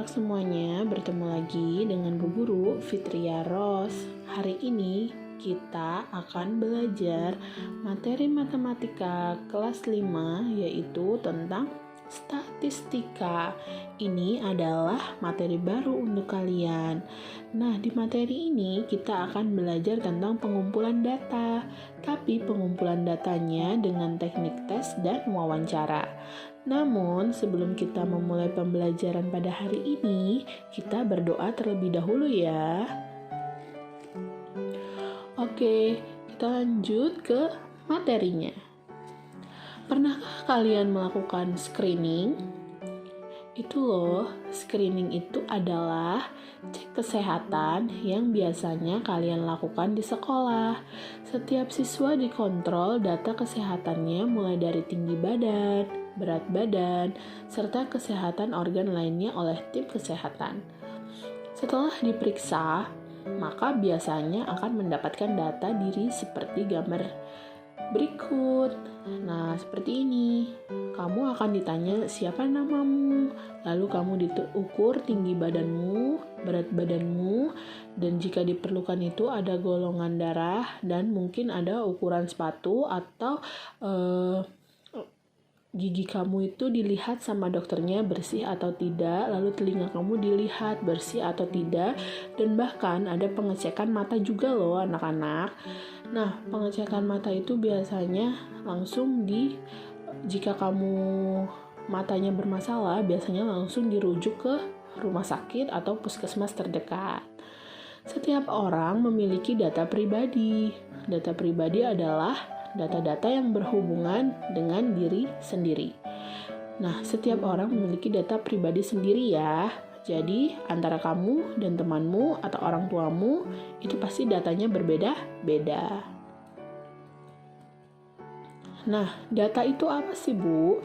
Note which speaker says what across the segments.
Speaker 1: anak-anak semuanya, bertemu lagi dengan Bu Guru Fitria Ros. Hari ini kita akan belajar materi matematika kelas 5 yaitu tentang statistika. Ini adalah materi baru untuk kalian. Nah, di materi ini kita akan belajar tentang pengumpulan data, tapi pengumpulan datanya dengan teknik tes dan wawancara. Namun, sebelum kita memulai pembelajaran pada hari ini, kita berdoa terlebih dahulu ya. Oke, kita lanjut ke materinya. Pernahkah kalian melakukan screening? Itu loh, screening itu adalah cek kesehatan yang biasanya kalian lakukan di sekolah. Setiap siswa dikontrol data kesehatannya mulai dari tinggi badan, berat badan, serta kesehatan organ lainnya oleh tim kesehatan. Setelah diperiksa, maka biasanya akan mendapatkan data diri seperti gambar berikut. Nah, seperti ini. Kamu akan ditanya siapa namamu, lalu kamu diukur tinggi badanmu, berat badanmu, dan jika diperlukan itu ada golongan darah dan mungkin ada ukuran sepatu atau gigi kamu itu dilihat sama dokternya bersih atau tidak, lalu telinga kamu dilihat bersih atau tidak, dan bahkan ada pengecekan mata juga loh anak-anak. Nah, pengecekan mata itu biasanya langsung jika kamu matanya bermasalah, biasanya langsung dirujuk ke rumah sakit atau puskesmas terdekat. Setiap orang memiliki data pribadi. Data pribadi adalah data-data yang berhubungan dengan diri sendiri. Nah, setiap orang memiliki data pribadi sendiri ya. Jadi, antara kamu dan temanmu atau orang tuamu, itu pasti datanya berbeda-beda. Nah, data itu apa sih, Bu?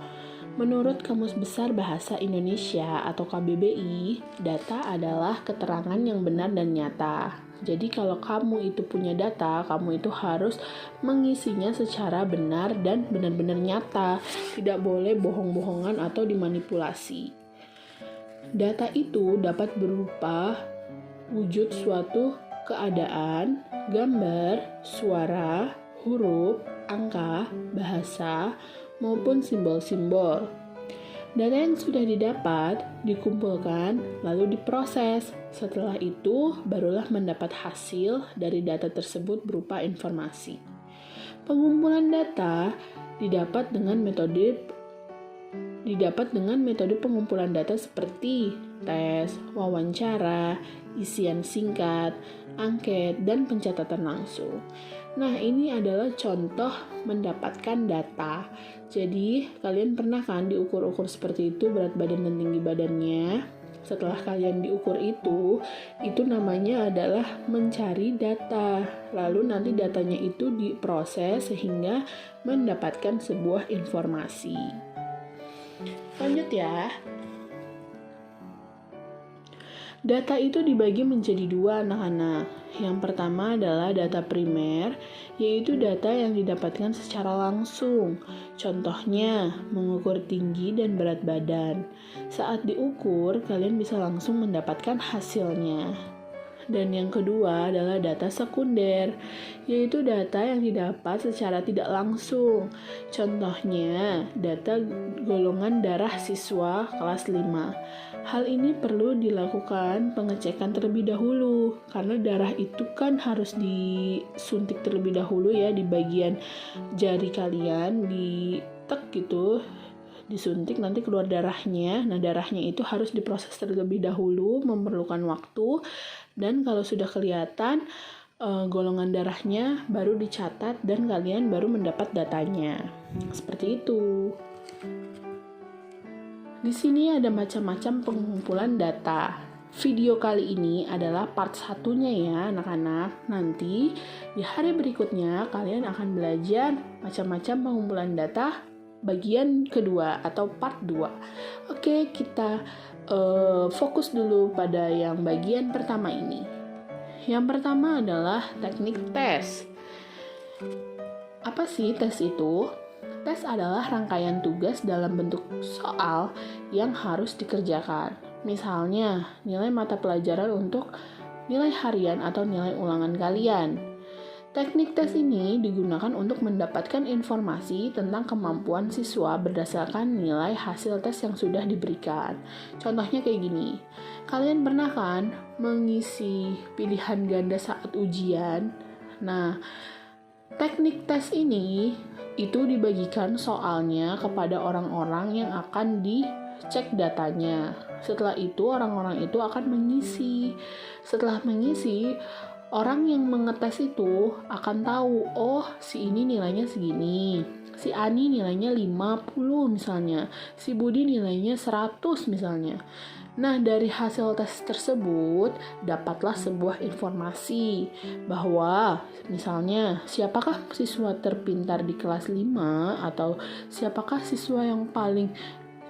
Speaker 1: Menurut Kamus Besar Bahasa Indonesia atau KBBI, data adalah keterangan yang benar dan nyata. Jadi kalau kamu itu punya data, kamu itu harus mengisinya secara benar dan benar-benar nyata. Tidak boleh bohong-bohongan atau dimanipulasi. Data itu dapat berupa wujud suatu keadaan, gambar, suara, huruf, angka, bahasa, maupun simbol-simbol. Data yang sudah didapat dikumpulkan lalu diproses. Setelah itu barulah mendapat hasil dari data tersebut berupa informasi. Pengumpulan data didapat dengan metode pengumpulan data seperti tes, wawancara, isian singkat, angket, dan pencatatan langsung. Nah, ini adalah contoh mendapatkan data. Jadi, kalian pernah kan diukur-ukur seperti itu berat badan dan tinggi badannya? Setelah kalian diukur itu namanya adalah mencari data. Lalu nanti datanya itu diproses sehingga mendapatkan sebuah informasi. Lanjut ya. Data itu dibagi menjadi dua anak-anak. Yang pertama adalah data primer, yaitu data yang didapatkan secara langsung. Contohnya, mengukur tinggi dan berat badan. Saat diukur, kalian bisa langsung mendapatkan hasilnya. Dan yang kedua adalah data sekunder, yaitu data yang didapat secara tidak langsung. Contohnya, data golongan darah siswa kelas 5. Hal ini perlu dilakukan pengecekan terlebih dahulu, karena darah itu kan harus disuntik terlebih dahulu ya di bagian jari kalian, ditek gitu, disuntik nanti keluar darahnya. Nah, darahnya itu harus diproses terlebih dahulu, memerlukan waktu. Dan kalau sudah kelihatan golongan darahnya baru dicatat dan kalian baru mendapat datanya. Seperti itu. Di sini ada macam-macam pengumpulan data. Video kali ini adalah part satunya ya anak-anak. Nanti di hari berikutnya kalian akan belajar macam-macam pengumpulan data bagian kedua atau part 2. Oke, kita fokus dulu pada yang bagian pertama ini. Yang pertama adalah teknik tes. Apa sih tes itu? Tes adalah rangkaian tugas dalam bentuk soal yang harus dikerjakan. Misalnya, nilai mata pelajaran untuk nilai harian atau nilai ulangan kalian. Teknik tes ini digunakan untuk mendapatkan informasi tentang kemampuan siswa berdasarkan nilai hasil tes yang sudah diberikan. Contohnya kayak gini, kalian pernah kan mengisi pilihan ganda saat ujian? Nah, teknik tes ini itu dibagikan soalnya kepada orang-orang yang akan dicek datanya. Setelah itu orang-orang itu akan mengisi. Setelah mengisi, orang yang mengetes itu akan tahu, oh si ini nilainya segini, si Ani nilainya 50 misalnya, si Budi nilainya 100 misalnya. Nah, dari hasil tes tersebut dapatlah sebuah informasi bahwa misalnya siapakah siswa terpintar di kelas 5 atau siapakah siswa yang paling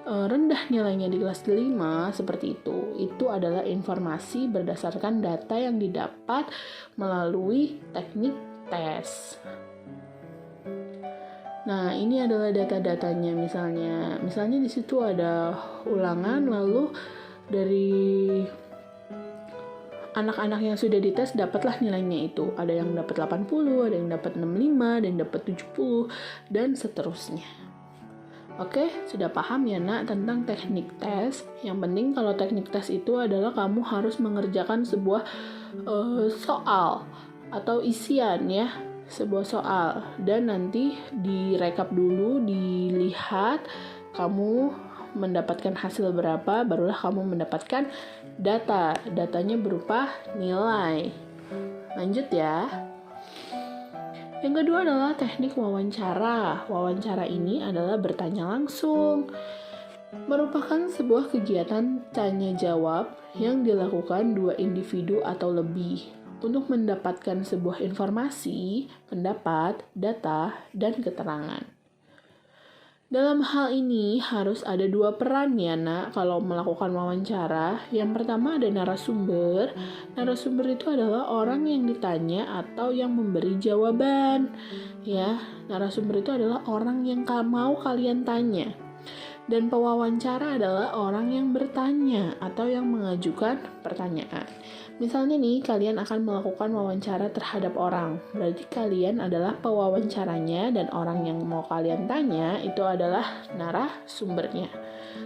Speaker 1: rendah nilainya di kelas 5 seperti itu. Itu adalah informasi berdasarkan data yang didapat melalui teknik tes. Nah, ini adalah data-datanya misalnya di situ ada ulangan, lalu dari anak-anak yang sudah dites dapatlah nilainya itu. Ada yang dapat 80, ada yang dapat 65, ada yang dapat 70 dan seterusnya. Oke, sudah paham ya nak tentang teknik tes? Yang penting kalau teknik tes itu adalah kamu harus mengerjakan sebuah soal atau isian ya, sebuah soal, dan nanti direkap dulu, dilihat kamu mendapatkan hasil berapa, barulah kamu mendapatkan datanya berupa nilai. Lanjut ya. Yang kedua adalah teknik wawancara. Wawancara ini adalah bertanya langsung. Merupakan sebuah kegiatan tanya jawab yang dilakukan dua individu atau lebih untuk mendapatkan sebuah informasi, pendapat, data, dan keterangan. Dalam hal ini harus ada dua peran ya nak kalau melakukan wawancara. Yang pertama ada narasumber. Narasumber itu adalah orang yang ditanya atau yang memberi jawaban. Ya, narasumber itu adalah orang yang mau kalian tanya. Dan pewawancara adalah orang yang bertanya atau yang mengajukan pertanyaan. Misalnya nih, kalian akan melakukan wawancara terhadap orang. Berarti kalian adalah pewawancaranya dan orang yang mau kalian tanya itu adalah narasumbernya.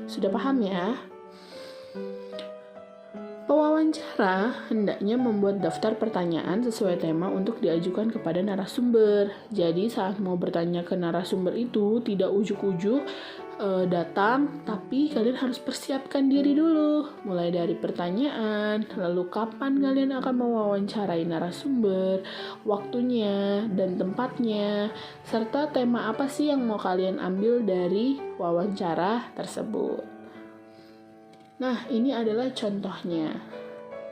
Speaker 1: Sudah paham ya? Pewawancara hendaknya membuat daftar pertanyaan sesuai tema untuk diajukan kepada narasumber. Jadi saat mau bertanya ke narasumber itu tidak ujuk-ujuk datang, tapi kalian harus persiapkan diri dulu. Mulai dari pertanyaan, lalu kapan kalian akan mewawancarai narasumber, waktunya dan tempatnya, serta tema apa sih yang mau kalian ambil dari wawancara tersebut. Nah, ini adalah contohnya.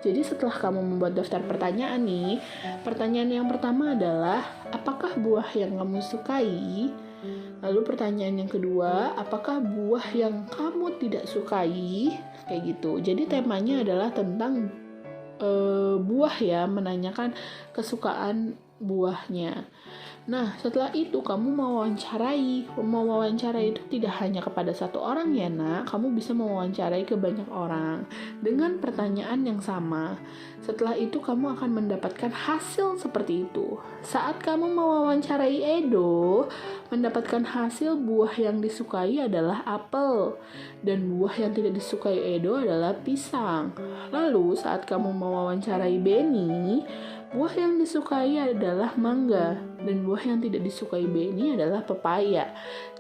Speaker 1: Jadi setelah kamu membuat daftar pertanyaan nih, pertanyaan yang pertama adalah, apakah buah yang kamu sukai? Lalu pertanyaan yang kedua, apakah buah yang kamu tidak sukai? Kayak gitu. Jadi temanya adalah tentang buah ya, menanyakan kesukaan buahnya. Nah, setelah itu kamu mewawancarai. Mewawancarai itu tidak hanya kepada satu orang ya nak, kamu bisa mewawancarai ke banyak orang dengan pertanyaan yang sama. Setelah itu kamu akan mendapatkan hasil seperti itu. Saat kamu mewawancarai Edo, mendapatkan hasil buah yang disukai adalah apel dan buah yang tidak disukai Edo adalah pisang. Lalu saat kamu mewawancarai Benny, buah yang disukai adalah mangga dan buah yang tidak disukai Benny adalah pepaya.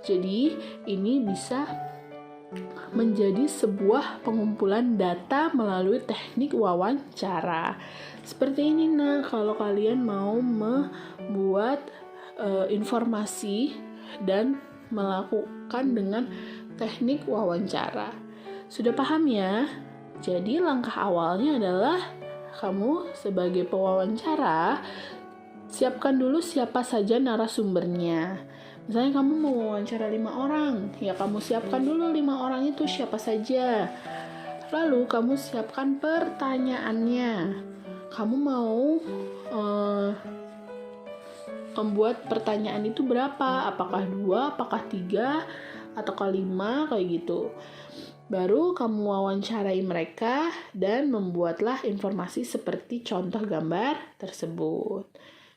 Speaker 1: Jadi ini bisa menjadi sebuah pengumpulan data melalui teknik wawancara. Seperti ini nah kalau kalian mau membuat informasi dan melakukan dengan teknik wawancara. Sudah paham ya? Jadi langkah awalnya adalah kamu sebagai pewawancara, siapkan dulu siapa saja narasumbernya. Misalnya kamu mau wawancara 5 orang, ya kamu siapkan dulu 5 orang itu siapa saja. Lalu kamu siapkan pertanyaannya. Kamu mau membuat pertanyaan itu berapa? Apakah 2, apakah 3, ataukah 5, kayak gitu. Baru kamu wawancarai mereka dan membuatlah informasi seperti contoh gambar tersebut.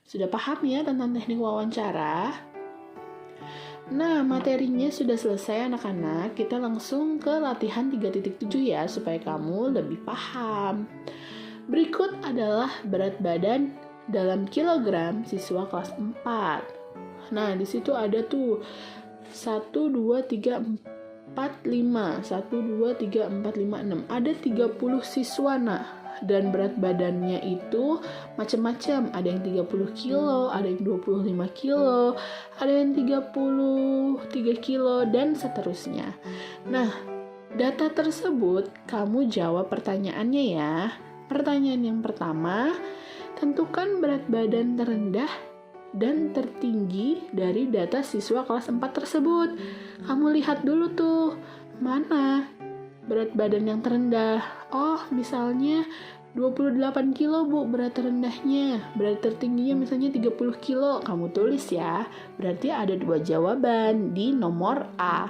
Speaker 1: Sudah paham ya tentang teknik wawancara? Nah, materinya sudah selesai anak-anak. Kita langsung ke latihan 3.7 ya, supaya kamu lebih paham. Berikut adalah berat badan dalam kilogram siswa kelas 4. Nah, di situ ada tuh 1, 2, 3, 4, 5. 1, 2, 3, 4, 5, 6. Ada 30 siswa, nah. Dan berat badannya itu macam-macam. Ada yang 30 kilo, ada yang 25 kilo, ada yang 33 kilo, dan seterusnya. Nah, data tersebut kamu jawab pertanyaannya ya. Pertanyaan yang pertama, tentukan berat badan terendah dan tertinggi dari data siswa kelas 4 tersebut. Kamu lihat dulu tuh, mana berat badan yang terendah. Oh, misalnya 28 kilo Bu berat terendahnya. Berat tertingginya misalnya 30 kilo. Kamu tulis ya. Berarti ada 2 jawaban di nomor A.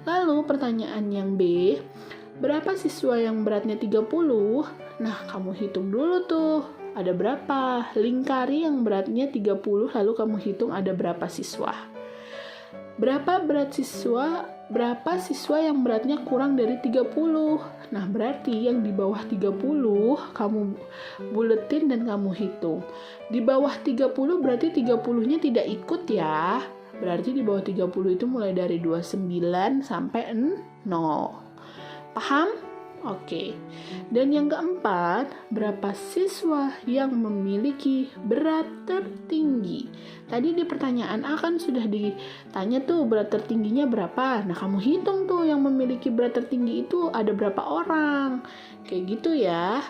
Speaker 1: Lalu pertanyaan yang B, berapa siswa yang beratnya 30? Nah, kamu hitung dulu tuh. Ada berapa? Lingkari yang beratnya 30, lalu kamu hitung ada berapa siswa. Berapa siswa yang beratnya kurang dari 30? Nah, berarti yang di bawah 30 kamu buletin dan kamu hitung. Di bawah 30 berarti 30-nya tidak ikut ya. Berarti di bawah 30 itu mulai dari 29 sampai 0. Paham? Oke. Dan yang keempat, berapa siswa yang memiliki berat tertinggi? Tadi di pertanyaan A kan sudah ditanya tuh berat tertingginya berapa. Nah, kamu hitung tuh yang memiliki berat tertinggi itu ada berapa orang. Kayak gitu ya.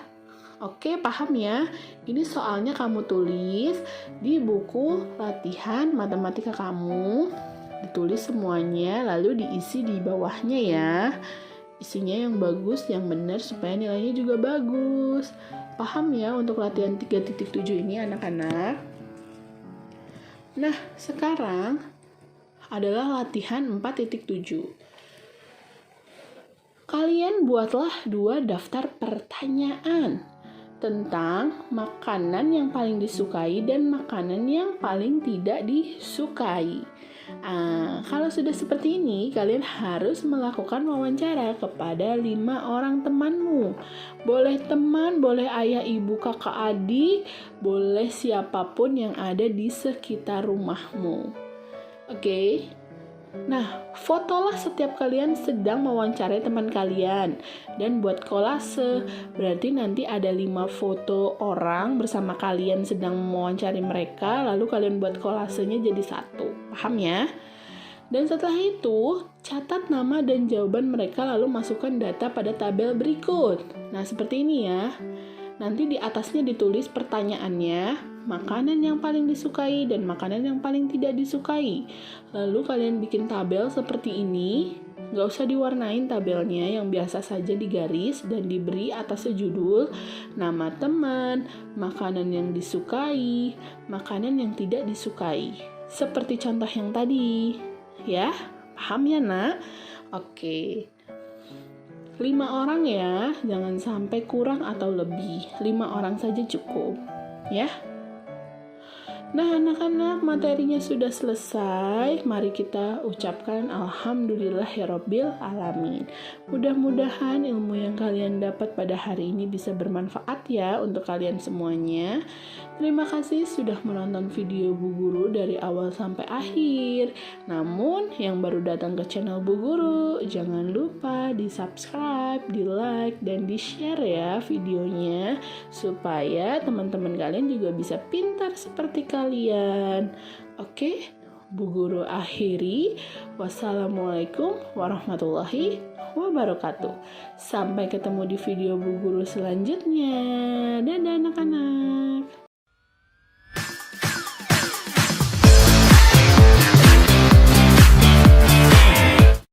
Speaker 1: Oke, paham ya? Ini soalnya kamu tulis di buku latihan matematika kamu. Ditulis semuanya, lalu diisi di bawahnya ya. Isinya yang bagus, yang benar, supaya nilainya juga bagus. Paham ya untuk latihan 3.7 ini anak-anak? Nah, sekarang adalah latihan 4.7. Kalian buatlah 2 daftar pertanyaan tentang makanan yang paling disukai dan makanan yang paling tidak disukai. Kalau sudah seperti ini, kalian harus melakukan wawancara kepada 5 orang temanmu. Boleh teman, boleh ayah, ibu, kakak, adik, boleh siapapun yang ada di sekitar rumahmu. Oke? Nah, fotolah setiap kalian sedang mewawancarai teman kalian dan buat kolase. Berarti nanti ada 5 foto orang bersama kalian sedang mewawancari mereka, lalu kalian buat kolasenya jadi 1. Paham ya? Dan setelah itu, catat nama dan jawaban mereka lalu masukkan data pada tabel berikut. Nah, seperti ini ya. Nanti di atasnya ditulis pertanyaannya, makanan yang paling disukai dan makanan yang paling tidak disukai. Lalu kalian bikin tabel seperti ini. Nggak usah diwarnain tabelnya, yang biasa saja digaris dan diberi atasnya judul, nama teman, makanan yang disukai, makanan yang tidak disukai. Seperti contoh yang tadi. Ya, paham ya nak? Oke. 5 orang ya, jangan sampai kurang atau lebih. 5 orang saja cukup, ya. Nah, anak-anak, materinya sudah selesai. Mari kita ucapkan alhamdulillahirabbil alamin. Mudah-mudahan ilmu yang kalian dapat pada hari ini bisa bermanfaat ya untuk kalian semuanya. Terima kasih sudah menonton video Bu Guru dari awal sampai akhir. Namun, yang baru datang ke channel Bu Guru, jangan lupa di-subscribe, di-like, dan di-share ya videonya, supaya teman-teman kalian juga bisa pintar seperti kalian. Oke, Bu Guru akhiri. Wassalamualaikum warahmatullahi wabarakatuh. Sampai ketemu di video Bu Guru selanjutnya. Dadah anak-anak.